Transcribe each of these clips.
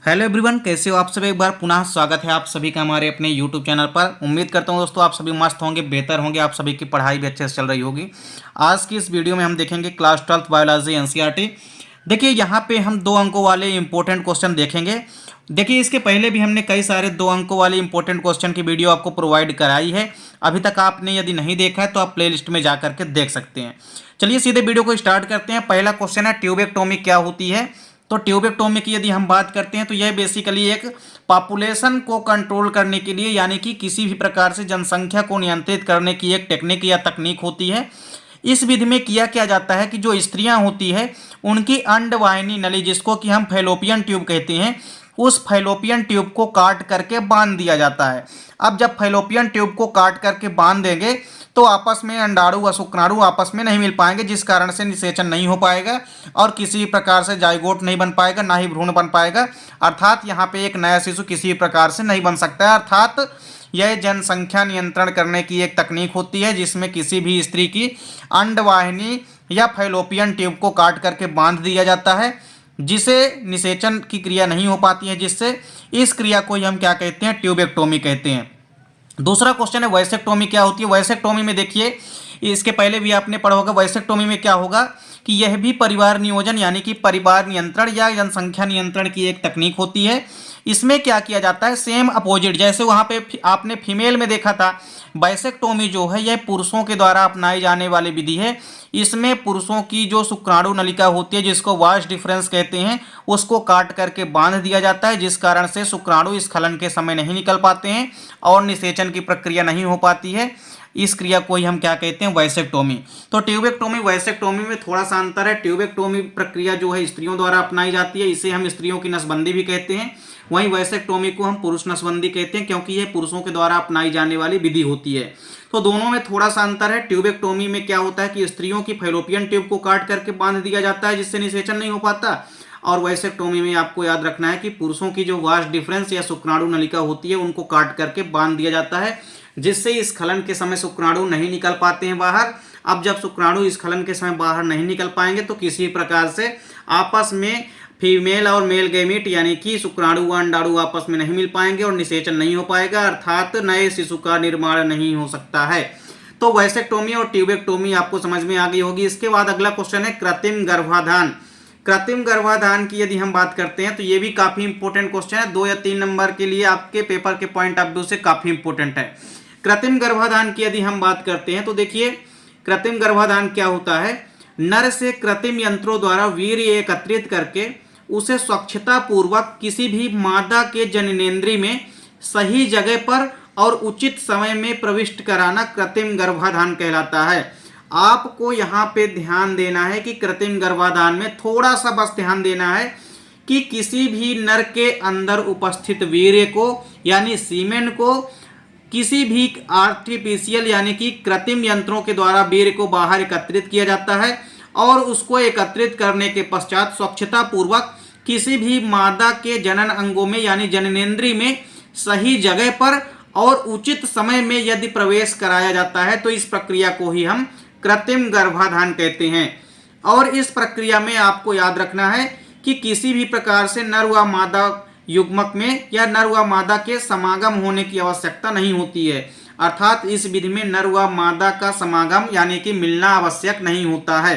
Hello everyone, कैसे हो आप सभी। एक बार पुनः स्वागत है आप सभी का हमारे अपने यूट्यूब चैनल पर। उम्मीद करता हूं दोस्तों आप सभी मस्त होंगे, बेहतर होंगे, आप सभी की पढ़ाई भी अच्छे से चल रही होगी। आज की इस वीडियो में हम देखेंगे क्लास 12th बायोलॉजी एनसीईआरटी। देखिए यहाँ पे हम 2 अंकों वाले इंपॉर्टेंट क्वेश्चन देखेंगे। देखिए इसके पहले भी हमने कई सारे 2 अंकों वाले इंपॉर्टेंट क्वेश्चन की वीडियो आपको प्रोवाइड कराई है। अभी तक आपने यदि नहीं देखा है तो आप प्लेलिस्ट में जा करके देख सकते हैं। चलिए सीधे वीडियो को स्टार्ट करते हैं। पहला क्वेश्चन है ट्यूबेक्टोमी क्या होती है। तो ट्यूबेक्टोमी की यदि हम बात करते हैं तो यह बेसिकली एक पॉपुलेशन को कंट्रोल करने के लिए, यानी कि किसी भी प्रकार से जनसंख्या को नियंत्रित करने की एक टेक्निक या तकनीक होती है। इस विधि में क्या जाता है कि जो स्त्रियां होती है उनकी अंडवाहिनी नली, जिसको कि हम फैलोपियन ट्यूब कहते हैं, उस फैलोपियन ट्यूब को काट करके बांध दिया जाता है। अब जब फैलोपियन ट्यूब को काट करके बांध देंगे तो आपस में अंडाणु व शुक्राणु आपस में नहीं मिल पाएंगे, जिस कारण से निषेचन नहीं हो पाएगा और किसी भी प्रकार से जाइगोट नहीं बन पाएगा, ना ही भ्रूण बन पाएगा। अर्थात यहाँ पे एक नया शिशु किसी भी प्रकार से नहीं बन सकता है। अर्थात यह जनसंख्या नियंत्रण करने की एक तकनीक होती है जिसमें किसी भी स्त्री की अंडवाहिनी या फैलोपियन ट्यूब को काट करके बांध दिया जाता है, जिसे निषेचन की क्रिया नहीं हो पाती है, जिससे इस क्रिया को हम क्या कहते हैं, ट्यूबेक्टोमी कहते हैं। दूसरा क्वेश्चन है वैसेक्टोमी क्या होती है। वैसेक्टोमी में देखिए, इसके पहले भी आपने पढ़ा होगा, वैसेक्टोमी में क्या होगा कि यह भी परिवार नियोजन यानी कि परिवार नियंत्रण या जनसंख्या नियंत्रण की एक तकनीक होती है। इसमें क्या किया जाता है, सेम अपोजिट, जैसे वहाँ पे आपने फीमेल में देखा था, वैसेक्टोमी जो है यह पुरुषों के द्वारा अपनाई जाने वाली विधि है। इसमें पुरुषों की जो शुक्राणु नलिका होती है, जिसको वास डिफरेंस कहते हैं, उसको काट करके बांध दिया जाता है, जिस कारण से शुक्राणु स्खलन के समय नहीं निकल पाते हैं और निषेचन की प्रक्रिया नहीं हो पाती है। इस क्रिया को ही हम क्या कहते हैं, वैसेक्टोमी। तो ट्यूबेक्टोमी वैसेक्टोमी में थोड़ा सा अंतर है। ट्यूबेक्टोमी प्रक्रिया जो है स्त्रियों द्वारा अपनाई जाती है, इसे हम स्त्रियों की नसबंदी भी कहते हैं। वहीं वैसेक्टोमी को हम पुरुष नसबंदी कहते हैं, क्योंकि यह पुरुषों के द्वारा अपनाई जाने वाली विधि होती है। तो दोनों में थोड़ा सा अंतर है। ट्यूबेक्टोमी में क्या होता है कि स्त्रियों की फैलोपियन ट्यूब को काट करके बांध दिया जाता है, जिससे निषेचन नहीं हो पाता। और वैसेक्टोमी में आपको याद रखना है कि पुरुषों की जो वास डिफरेंस या शुक्राणु नलिका होती है उनको काट करके बांध दिया जाता है, जिससे स्खलन के समय शुक्राणु नहीं निकल पाते हैं बाहर। अब जब शुक्राणु स्खलन के समय बाहर नहीं निकल पाएंगे तो किसी प्रकार से आपस में फीमेल और मेल गैमीट यानी कि शुक्राणु व अंडाणु आपस में नहीं मिल पाएंगे और निषेचन नहीं हो पाएगा, अर्थात नए शिशु का निर्माण नहीं हो सकता है। तो वैसेक्टोमी और ट्यूबेक्टोमी आपको समझ में आ गई होगी। इसके बाद अगला क्वेश्चन है कृत्रिम गर्भाधान। कृत्रिम गर्भाधान की यदि हम बात करते हैं तो ये भी काफी इंपॉर्टेंट क्वेश्चन है। 2 या 3 नंबर के लिए आपके पेपर के पॉइंट ऑफ व्यू से काफी इंपॉर्टेंट है। कृत्रिम गर्भाधान की यदि हम बात करते हैं तो देखिए, कृत्रिम गर्भाधान क्या होता है, नर से कृत्रिम यंत्रों द्वारा वीर्य एकत्रित करके उसे स्वच्छता पूर्वक किसी भी मादा के जननेंद्रिय में सही जगह पर और उचित समय में प्रविष्ट कराना कृत्रिम गर्भाधान कहलाता है। आपको यहाँ पे ध्यान देना है कि कृत्रिम गर्भाधान में थोड़ा सा बस ध्यान देना है कि किसी भी नर के अंदर उपस्थित वीर्य को यानी सीमेन को किसी भी आर्टिफिशियल यानी कि कृत्रिम यंत्रों के द्वारा वीर्य को बाहर एकत्रित किया जाता है और उसको एकत्रित करने के पश्चात स्वच्छता पूर्वक किसी भी मादा के जनन अंगों में यानी जननेंद्रिय में सही जगह पर और उचित समय में यदि प्रवेश कराया जाता है तो इस प्रक्रिया को ही हम कृत्रिम गर्भाधान कहते हैं। और इस प्रक्रिया में आपको याद रखना है कि किसी भी प्रकार से नर व मादा युग्मक में या नर व मादा के समागम होने की आवश्यकता नहीं होती है। अर्थात इस विधि में नर व मादा का समागम यानी कि मिलना आवश्यक नहीं होता है।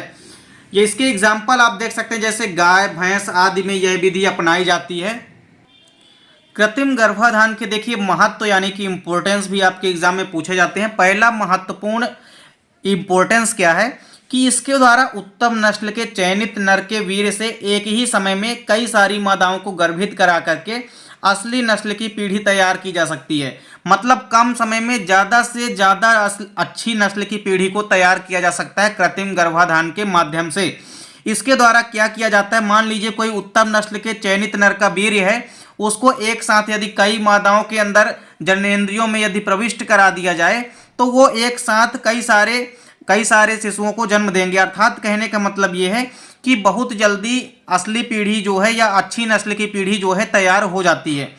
ये इसके एग्जाम्पल आप देख सकते हैं, जैसे गाय भैंस आदि में यह विधि अपनाई जाती है। कृत्रिम गर्भाधान के देखिए महत्व यानी कि इंपॉर्टेंस भी आपके एग्जाम में पूछे जाते हैं। पहला महत्वपूर्ण इंपॉर्टेंस क्या है कि इसके द्वारा उत्तम नस्ल के चयनित नर के वीर्य से एक ही समय में कई सारी मादाओं को गर्भित करा करके असली नस्ल की पीढ़ी तैयार की जा सकती है। मतलब कम समय में ज़्यादा से ज़्यादा अच्छी नस्ल की पीढ़ी को तैयार किया जा सकता है कृत्रिम गर्भाधान के माध्यम से। इसके द्वारा क्या किया जाता है, मान लीजिए कोई उत्तम नस्ल के चयनित नर का वीर्य है, उसको एक साथ यदि कई मादाओं के अंदर जननेंद्रियों में यदि प्रविष्ट करा दिया जाए तो वो एक साथ कई सारे शिशुओं को जन्म देंगे। अर्थात कहने का मतलब ये है कि बहुत जल्दी असली पीढ़ी जो है या अच्छी नस्ल की पीढ़ी जो है तैयार हो जाती है।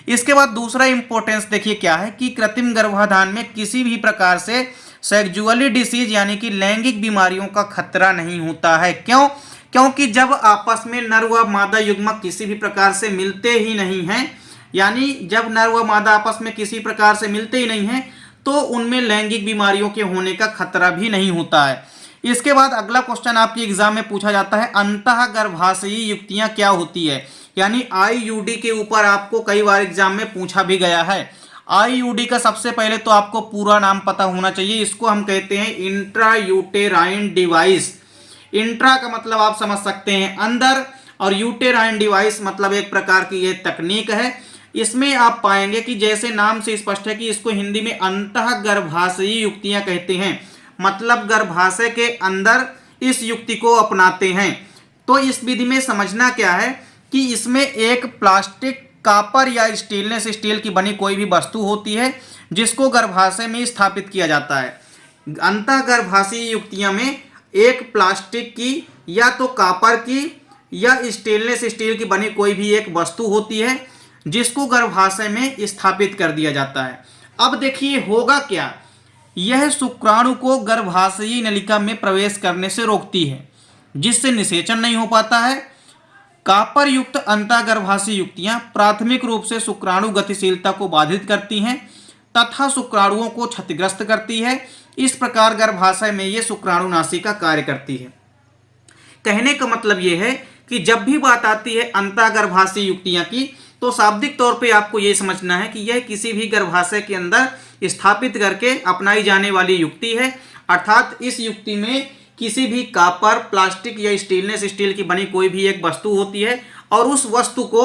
इसके बाद दूसरा इंपॉर्टेंस देखिए क्या है कि कृत्रिम गर्भाधान में किसी भी प्रकार से सेक्सुअली डिसीज यानी कि लैंगिक बीमारियों का खतरा नहीं होता है। क्यों? क्योंकि जब आपस में नर व मादा युग्मक किसी भी प्रकार से मिलते ही नहीं हैं, यानी जब नर व मादा आपस में किसी प्रकार से मिलते ही नहीं हैं, तो उनमें लैंगिक बीमारियों के होने का खतरा भी नहीं होता है। इसके बाद अगला क्वेश्चन आपके एग्जाम में पूछा जाता है, अंतःगर्भाशयी युक्तियां क्या होती है, यानी आईयूडी के ऊपर आपको कई बार एग्जाम में पूछा भी गया है। आईयूडी का सबसे पहले तो आपको पूरा नाम पता होना चाहिए। इसको हम कहते हैं इंट्रायूटेराइन डिवाइस। इंट्रा का मतलब आप समझ सकते हैं अंदर, और यूटेराइन डिवाइस मतलब एक प्रकार की यह तकनीक है। इसमें आप पाएंगे कि जैसे नाम से स्पष्ट है कि इसको हिंदी में अंतःगर्भाशयी युक्तियां कहते हैं, मतलब गर्भाशय के अंदर इस युक्ति को अपनाते हैं। तो इस विधि में समझना क्या है कि इसमें एक प्लास्टिक, कॉपर या स्टेनलेस स्टील की बनी कोई भी वस्तु होती है जिसको गर्भाशय में स्थापित किया जाता है। अंतःगर्भाशयी युक्तियां में एक प्लास्टिक की या तो कॉपर की या स्टेनलेस स्टील की बनी कोई भी एक वस्तु होती है जिसको गर्भाशय में स्थापित कर दिया जाता है। अब देखिए होगा क्या, यह शुक्राणु को गर्भाशयी नलिका में प्रवेश करने से रोकती है, जिससे निषेचन नहीं हो पाता है। कॉपर युक्त अंतःगर्भाशयी युक्तियां प्राथमिक रूप से शुक्राणु गतिशीलता को बाधित करती हैं तथा शुक्राणुओं को क्षतिग्रस्त करती है। इस प्रकार गर्भाशय में ये शुक्राणुनाशी का कार्य करती है। कहने का मतलब यह है कि जब भी बात आती है अंतःगर्भाशयी युक्तियां की, तो शाब्दिक तौर पे आपको यह समझना है कि यह किसी भी गर्भाशय के अंदर स्थापित करके अपनाई जाने वाली युक्ति है। अर्थात इस युक्ति में किसी भी कॉपर, प्लास्टिक या स्टेनलेस स्टील की बनी कोई भी एक वस्तु होती है और उस वस्तु को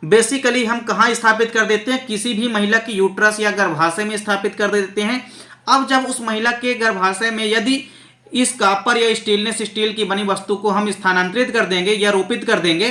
बेसिकली हम कहाँ स्थापित कर देते हैं, किसी भी महिला की यूट्रस या गर्भाशय में स्थापित कर देते हैं। अब जब उस महिला के गर्भाशय में यदि इस कॉपर या स्टेनलेस स्टील की बनी वस्तु को हम स्थानांतरित कर देंगे या रोपित कर देंगे,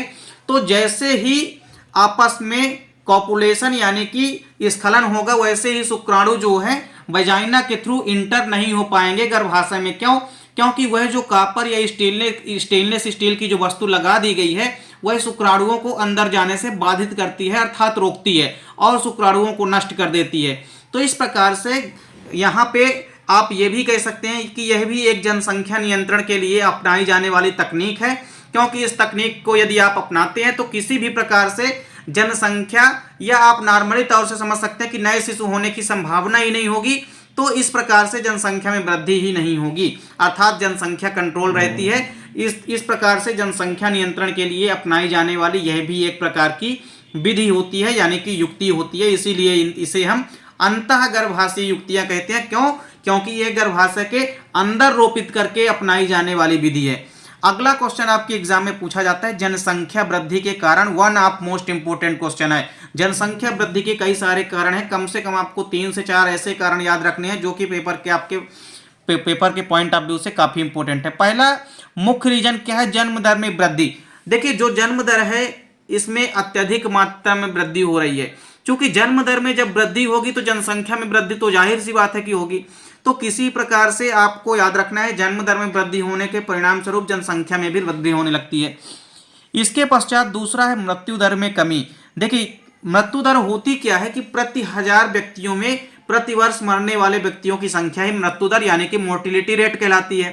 तो जैसे ही आपस में कॉपुलेशन यानी कि स्खलन होगा, वैसे ही शुक्राणु जो है वजाइना के थ्रू इंटर नहीं हो पाएंगे गर्भाशय में। क्यों? क्योंकि वह जो कॉपर या स्टेनलेस स्टील की जो वस्तु लगा दी गई है वह शुक्राणुओं को अंदर जाने से बाधित करती है, अर्थात रोकती है और शुक्राणुओं को नष्ट कर देती है। तो इस प्रकार से यहाँ पे आप ये भी कह सकते हैं कि यह भी एक जनसंख्या नियंत्रण के लिए अपनाई जाने वाली तकनीक है, क्योंकि इस तकनीक को यदि आप अपनाते हैं तो किसी भी प्रकार से जनसंख्या, या आप नॉर्मली तौर से समझ सकते हैं कि नए शिशु होने की संभावना ही नहीं होगी, तो इस प्रकार से जनसंख्या में वृद्धि ही नहीं होगी, अर्थात जनसंख्या कंट्रोल रहती है। इस प्रकार से जनसंख्या नियंत्रण के लिए अपनाई जाने वाली यह भी एक प्रकार की विधि होती है, यानी कि युक्ति होती है। इसीलिए इसे हम अंतःगर्भाशयी युक्तियां कहते हैं। क्यों? क्योंकि यह गर्भाशय के अंदर रोपित करके अपनाई जाने वाली विधि है। अगला क्वेश्चन आपके एग्जाम में पूछा जाता है, जनसंख्या वृद्धि के कारण। One of most important question है। जनसंख्या वृद्धि के कई सारे कारण हैं, कम से कम आपको 3 से 4 ऐसे कारण याद रखने हैं जो कि पेपर के पॉइंट ऑफ व्यू से काफी इंपॉर्टेंट है। पहला मुख्य रीजन क्या है? जन्म दर में वृद्धि। देखिए जो जन्म दर है इसमें अत्यधिक मात्रा में वृद्धि हो रही है। क्योंकि जन्म दर में जब वृद्धि होगी तो जनसंख्या में वृद्धि तो जाहिर सी बात है कि होगी। तो किसी प्रकार से आपको याद रखना है, जन्म दर में वृद्धि होने के परिणाम स्वरूप जनसंख्या में भी वृद्धि होने लगती है। इसके पश्चात दूसरा है मृत्यु दर में कमी। देखिए मृत्यु दर होती क्या है कि प्रति 1000 व्यक्तियों में प्रतिवर्ष मरने वाले व्यक्तियों की संख्या ही मृत्यु दर यानी कि मोर्टिलिटी रेट कहलाती है।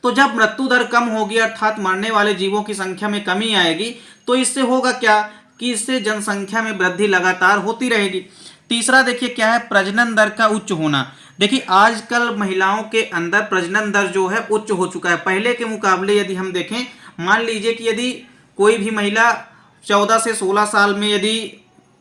तो जब मृत्यु दर कम होगी, अर्थात मरने वाले जीवों की संख्या में कमी आएगी, तो इससे होगा क्या कि इससे जनसंख्या में वृद्धि लगातार होती रहेगी। तीसरा देखिए क्या है? प्रजनन दर का उच्च होना। देखिए आजकल महिलाओं के अंदर प्रजनन दर जो है उच्च हो चुका है पहले के मुकाबले। यदि हम देखें, मान लीजिए कि यदि कोई भी महिला 14 से 16 साल में यदि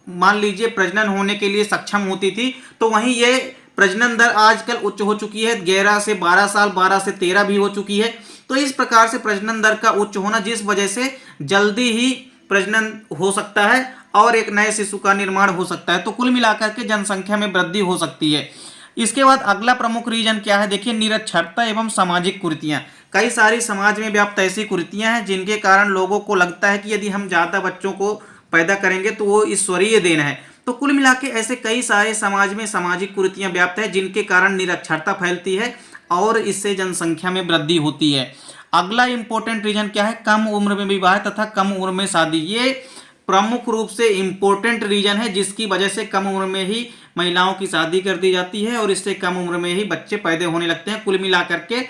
मान लीजिए प्रजनन होने के लिए सक्षम होती थी, तो वहीं ये प्रजनन दर आजकल उच्च हो चुकी है। 11 से 12 साल, 12 से 13 भी हो चुकी है। तो इस प्रकार से प्रजनन दर का उच्च होना, जिस वजह से जल्दी ही प्रजनन हो सकता है और एक नए शिशु का निर्माण हो सकता है। तो कुल मिलाकर के जनसंख्या में वृद्धि हो सकती है। इसके बाद अगला प्रमुख रीजन क्या है? देखिए निरक्षरता एवं सामाजिक कुरीतियां। कई सारी समाज में व्याप्त ऐसी कुरीतियां हैं जिनके कारण लोगों को लगता है कि यदि हम ज्यादा बच्चों को पैदा करेंगे तो वो ईश्वरीय देन है। तो कुल मिला के ऐसे कई सारे समाज में सामाजिक कुरीतियां व्याप्त है जिनके कारण निरक्षरता फैलती है और इससे जनसंख्या में वृद्धि होती है। अगला इंपॉर्टेंट रीजन क्या है? कम उम्र में विवाह तथा कम उम्र में शादी। ये प्रमुख रूप से इंपॉर्टेंट रीजन है जिसकी वजह से कम उम्र में ही महिलाओं की शादी कर दी जाती है और इससे कम उम्र में ही बच्चे पैदा होने लगते हैं। कुल मिलाकर के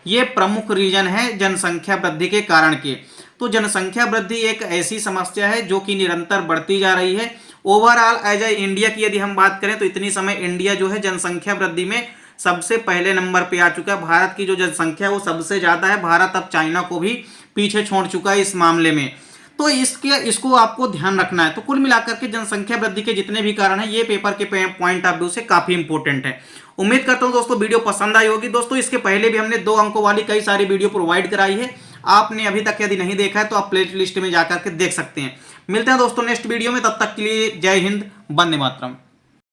ये प्रमुख रीजन है जनसंख्या वृद्धि के कारण के। तो जनसंख्या वृद्धि एक ऐसी समस्या है जो कि निरंतर बढ़ती जा रही है। ओवरऑल एज ए इंडिया की यदि हम बात करें तो इतनी समय इंडिया जो है जनसंख्या वृद्धि में सबसे पहले नंबर पे आ चुका है। भारत की जो जनसंख्या है वो सबसे ज्यादा है। भारत अब चाइना को भी पीछे छोड़ चुका है इस मामले में। तो इसको आपको ध्यान रखना है। तो कुल मिलाकर के जनसंख्या वृद्धि के जितने भी कारण हैं ये पेपर के पॉइंट ऑफ व्यू से काफी इंपॉर्टेंट है। उम्मीद करता हूं दोस्तों वीडियो पसंद आई होगी। दोस्तों इसके पहले भी हमने 2 अंकों वाली कई सारी वीडियो प्रोवाइड कराई है। आपने अभी तक यदि नहीं देखा है तो आप प्ले लिस्ट में जाकर के देख सकते हैं। मिलते हैं दोस्तों नेक्स्ट वीडियो में, तब तक के लिए जय हिंद, वंदे मातरम।